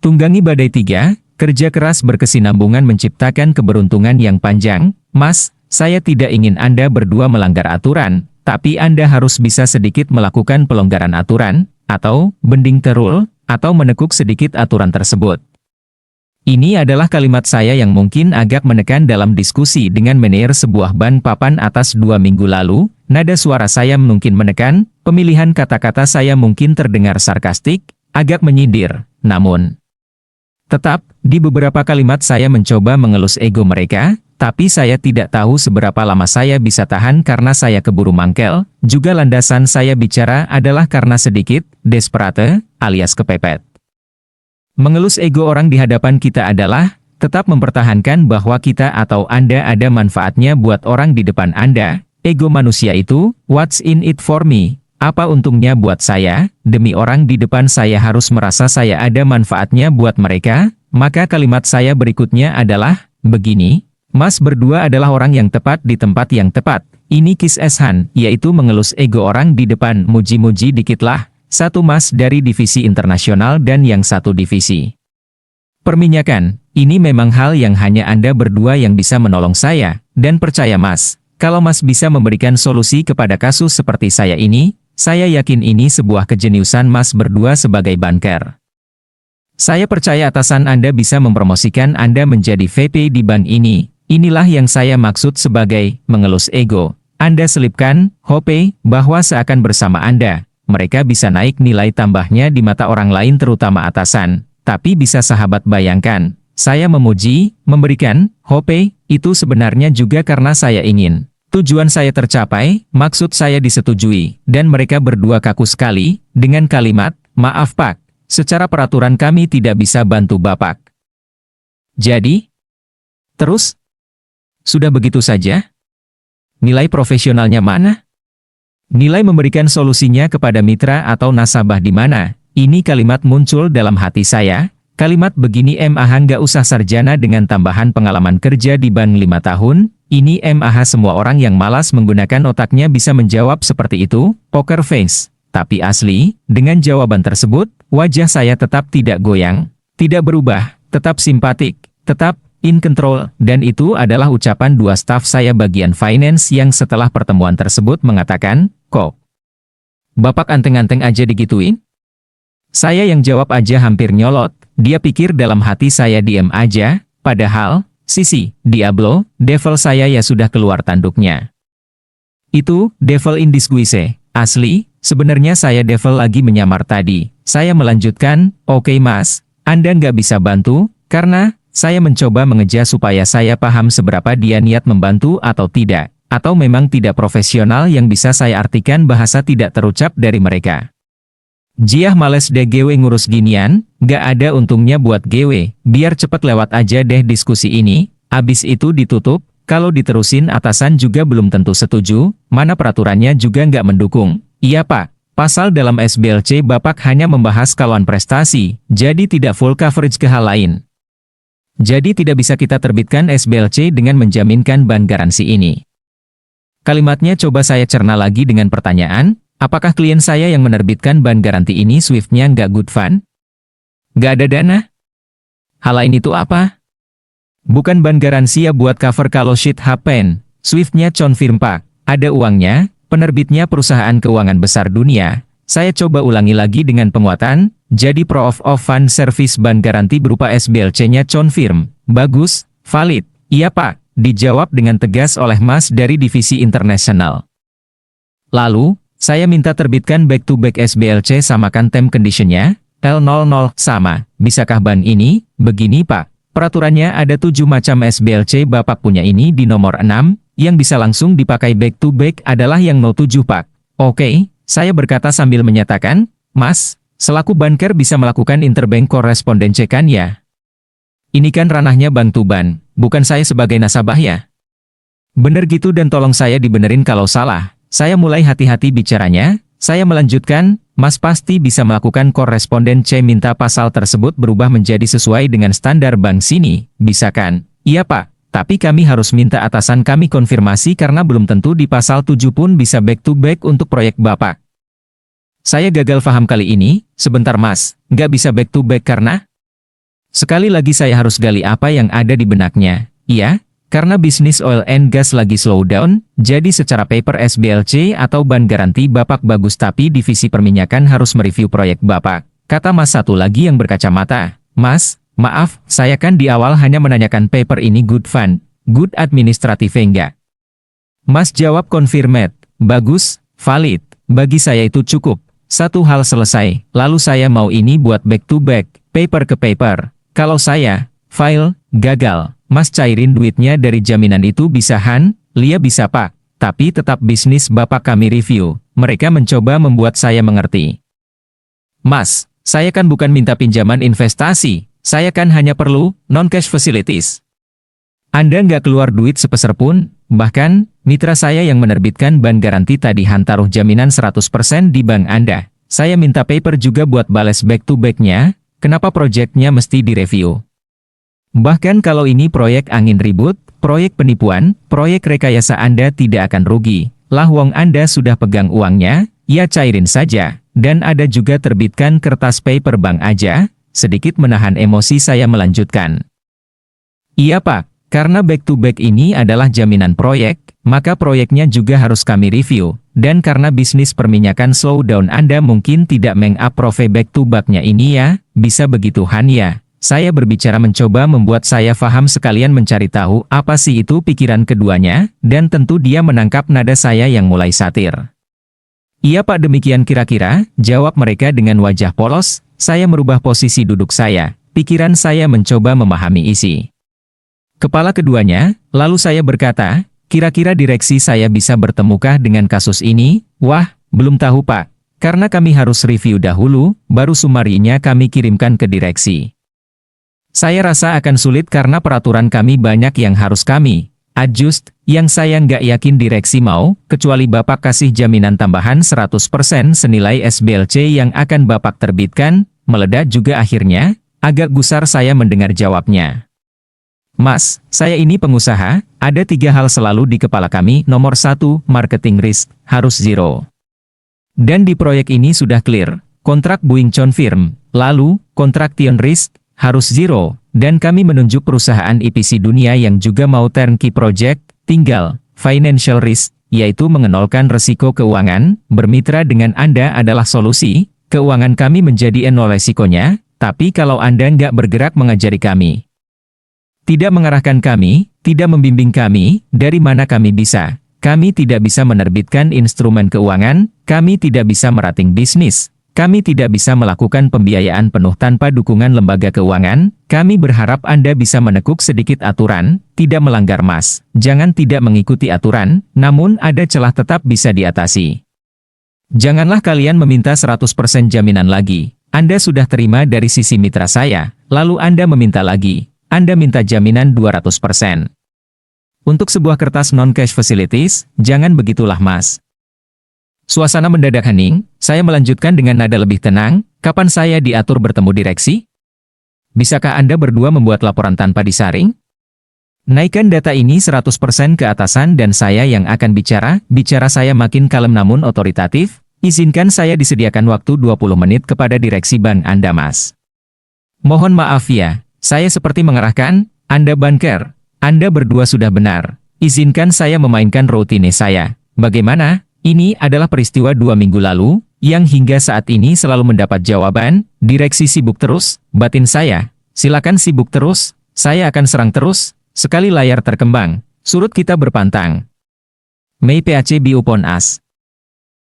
Tunggangi badai 3, kerja keras berkesinambungan menciptakan keberuntungan yang panjang. Mas, saya tidak ingin Anda berdua melanggar aturan, tapi Anda harus bisa sedikit melakukan pelonggaran aturan, atau bending the rule, atau menekuk sedikit aturan tersebut. Ini adalah kalimat saya yang mungkin agak menekan dalam diskusi dengan manajer sebuah ban papan atas 2 minggu lalu. Nada suara saya mungkin menekan, pemilihan kata-kata saya mungkin terdengar sarkastik, agak menyindir. Namun, tetap, di beberapa kalimat saya mencoba mengelus ego mereka, tapi saya tidak tahu seberapa lama saya bisa tahan karena saya keburu mangkel. Juga landasan saya bicara adalah karena sedikit desperate, alias kepepet. Mengelus ego orang di hadapan kita adalah tetap mempertahankan bahwa kita atau Anda ada manfaatnya buat orang di depan Anda. Ego manusia itu, what's in it for me? Apa untungnya buat saya? Demi orang di depan saya harus merasa saya ada manfaatnya buat mereka. Maka kalimat saya berikutnya adalah begini, Mas berdua adalah orang yang tepat di tempat yang tepat. Ini Kiss Eshan, yaitu mengelus ego orang di depan. Muji-muji dikitlah. Satu Mas dari divisi internasional dan yang satu divisi perminyakan. Ini memang hal yang hanya Anda berdua yang bisa menolong saya. Dan percaya Mas, kalau Mas bisa memberikan solusi kepada kasus seperti saya ini, saya yakin ini sebuah kejeniusan Mas berdua sebagai banker. Saya percaya atasan Anda bisa mempromosikan Anda menjadi VP di bank ini. Inilah yang saya maksud sebagai mengelus ego. Anda selipkan, hope, bahwa seakan bersama Anda, mereka bisa naik nilai tambahnya di mata orang lain terutama atasan. Tapi bisa sahabat bayangkan, saya memuji, memberikan, hope, itu sebenarnya juga karena saya ingin tujuan saya tercapai, maksud saya disetujui, dan mereka berdua kaku sekali, dengan kalimat, maaf Pak, secara peraturan kami tidak bisa bantu Bapak. Jadi, terus? Sudah begitu saja? Nilai profesionalnya mana? Nilai memberikan solusinya kepada mitra atau nasabah di mana? Ini kalimat muncul dalam hati saya. Kalimat begini MAH nggak usah sarjana dengan tambahan pengalaman kerja di bank 5 tahun. Ini MAH semua orang yang malas menggunakan otaknya bisa menjawab seperti itu, poker face. Tapi asli, dengan jawaban tersebut, wajah saya tetap tidak goyang, tidak berubah, tetap simpatik, tetap in control, dan itu adalah ucapan dua staf saya bagian finance yang setelah pertemuan tersebut mengatakan, kok Bapak anteng-anteng aja digituin? Saya yang jawab aja hampir nyolot, dia pikir dalam hati saya diem aja, padahal, sisi, Diablo, devil saya ya sudah keluar tanduknya. Itu, devil in disguise, asli, sebenarnya saya devil lagi menyamar tadi. Saya melanjutkan, oke Mas, Anda nggak bisa bantu, karena saya mencoba mengejar supaya saya paham seberapa dia niat membantu atau tidak, atau memang tidak profesional yang bisa saya artikan bahasa tidak terucap dari mereka. Jiah males deh GW ngurus ginian, gak ada untungnya buat GW, biar cepet lewat aja deh diskusi ini, abis itu ditutup, kalau diterusin atasan juga belum tentu setuju, mana peraturannya juga nggak mendukung. Iya Pak, pasal dalam SBLC Bapak hanya membahas kawan prestasi, jadi tidak full coverage ke hal lain. Jadi tidak bisa kita terbitkan SBLC dengan menjaminkan ban garansi ini. Kalimatnya coba saya cerna lagi dengan pertanyaan, apakah klien saya yang menerbitkan ban garansi ini Swift-nya nggak good fund? Nggak ada dana? Hal lain itu apa? Bukan ban garansi ya buat cover kalau shit happen. Swift-nya confirm Pak, ada uangnya, penerbitnya perusahaan keuangan besar dunia. Saya coba ulangi lagi dengan penguatan, jadi proof of fund service ban garanti berupa SBLC-nya confirm. Bagus, valid. Iya Pak, dijawab dengan tegas oleh Mas dari divisi internasional. Lalu, saya minta terbitkan back-to-back SBLC samakan term condition-nya, L00 sama. Bisakah ban ini? Begini Pak, peraturannya ada 7 macam SBLC Bapak punya ini di nomor 6, yang bisa langsung dipakai back-to-back adalah yang 07 Pak. Oke. Saya berkata sambil menyatakan, Mas, selaku banker bisa melakukan interbank correspondence kan ya? Ini kan ranahnya Bank Tuban, bukan saya sebagai nasabah ya? Bener gitu dan tolong saya dibenerin kalau salah. Saya mulai hati-hati bicaranya, saya melanjutkan, Mas pasti bisa melakukan correspondence minta pasal tersebut berubah menjadi sesuai dengan standar bank sini, bisa kan? Iya Pak. Tapi kami harus minta atasan kami konfirmasi karena belum tentu di pasal 7 pun bisa back-to-back untuk proyek Bapak. Saya gagal paham kali ini, sebentar Mas, nggak bisa back-to-back karena? Sekali lagi saya harus gali apa yang ada di benaknya. Iya, karena bisnis oil and gas lagi slow down, jadi secara paper SBLC atau ban garanti Bapak bagus tapi divisi perminyakan harus mereview proyek Bapak. Kata Mas satu lagi yang berkacamata. Mas, maaf, saya kan di awal hanya menanyakan paper ini good fun, good administrative enggak? Mas jawab confirmed, bagus, valid, bagi saya itu cukup. Satu hal selesai, lalu saya mau ini buat back to back, paper ke paper. Kalau saya, file, gagal, Mas cairin duitnya dari jaminan itu bisa Han, Lia bisa Pak. Tapi tetap bisnis Bapak kami review, mereka mencoba membuat saya mengerti. Mas, saya kan bukan minta pinjaman investasi, saya kan hanya perlu non-cash facilities. Anda nggak keluar duit sepeser pun, bahkan, mitra saya yang menerbitkan ban garansi tadi Han taruh jaminan 100% di bank Anda. Saya minta paper juga buat bales back to back-nya. Kenapa proyeknya mesti direview? Bahkan kalau ini proyek angin ribut, proyek penipuan, proyek rekayasa Anda tidak akan rugi. Lah wong Anda sudah pegang uangnya, ya cairin saja. Dan ada juga terbitkan kertas paper bank aja, sedikit menahan emosi saya melanjutkan. Iya Pak, karena back to back ini adalah jaminan proyek, maka proyeknya juga harus kami review. Dan karena bisnis perminyakan slow down Anda mungkin tidak meng-approve back to back-nya ini ya, bisa begitu Han ya. Saya berbicara mencoba membuat saya paham sekalian mencari tahu apa sih itu pikiran keduanya, dan tentu dia menangkap nada saya yang mulai satir. Iya Pak demikian kira-kira, jawab mereka dengan wajah polos, saya merubah posisi duduk saya, pikiran saya mencoba memahami isi kepala keduanya, lalu saya berkata, kira-kira direksi saya bisa bertemukah dengan kasus ini? Wah, belum tahu Pak. Karena kami harus review dahulu, baru sumarinya kami kirimkan ke direksi. Saya rasa akan sulit karena peraturan kami banyak yang harus kami adjust, yang saya nggak yakin direksi mau, kecuali Bapak kasih jaminan tambahan 100% senilai SBLC yang akan Bapak terbitkan, meledak juga akhirnya, agak gusar saya mendengar jawabnya. Mas, saya ini pengusaha, ada 3 hal selalu di kepala kami. Nomor 1, marketing risk, harus zero. Dan di proyek ini sudah clear, kontrak Boeing confirm, lalu, contraction risk, harus zero, dan kami menunjuk perusahaan EPC dunia yang juga mau turnkey project, tinggal, financial risk, yaitu mengenolkan resiko keuangan, bermitra dengan Anda adalah solusi, keuangan kami menjadi nol resikonya, tapi kalau Anda nggak bergerak mengajari kami, tidak mengarahkan kami, tidak membimbing kami, dari mana kami bisa? Kami tidak bisa menerbitkan instrumen keuangan, kami tidak bisa merating bisnis, kami tidak bisa melakukan pembiayaan penuh tanpa dukungan lembaga keuangan, kami berharap Anda bisa menekuk sedikit aturan, tidak melanggar Mas, jangan tidak mengikuti aturan, namun ada celah tetap bisa diatasi. Janganlah kalian meminta 100% jaminan lagi, Anda sudah terima dari sisi mitra saya, lalu Anda meminta lagi. Anda minta jaminan 200%. Untuk sebuah kertas non-cash facilities, jangan begitulah Mas. Suasana mendadak hening, saya melanjutkan dengan nada lebih tenang, kapan saya diatur bertemu direksi? Bisakah Anda berdua membuat laporan tanpa disaring? Naikkan data ini 100% ke atasan dan saya yang akan bicara saya makin kalem namun otoritatif, izinkan saya disediakan waktu 20 menit kepada direksi bank Anda Mas. Mohon maaf ya. Saya seperti mengarahkan, Anda banker, Anda berdua sudah benar. Izinkan saya memainkan rutine saya. Bagaimana? Ini adalah peristiwa 2 minggu lalu, yang hingga saat ini selalu mendapat jawaban, direksi sibuk terus, batin saya. Silakan sibuk terus, saya akan serang terus, sekali layar terkembang, surut kita berpantang. May PAC be upon us.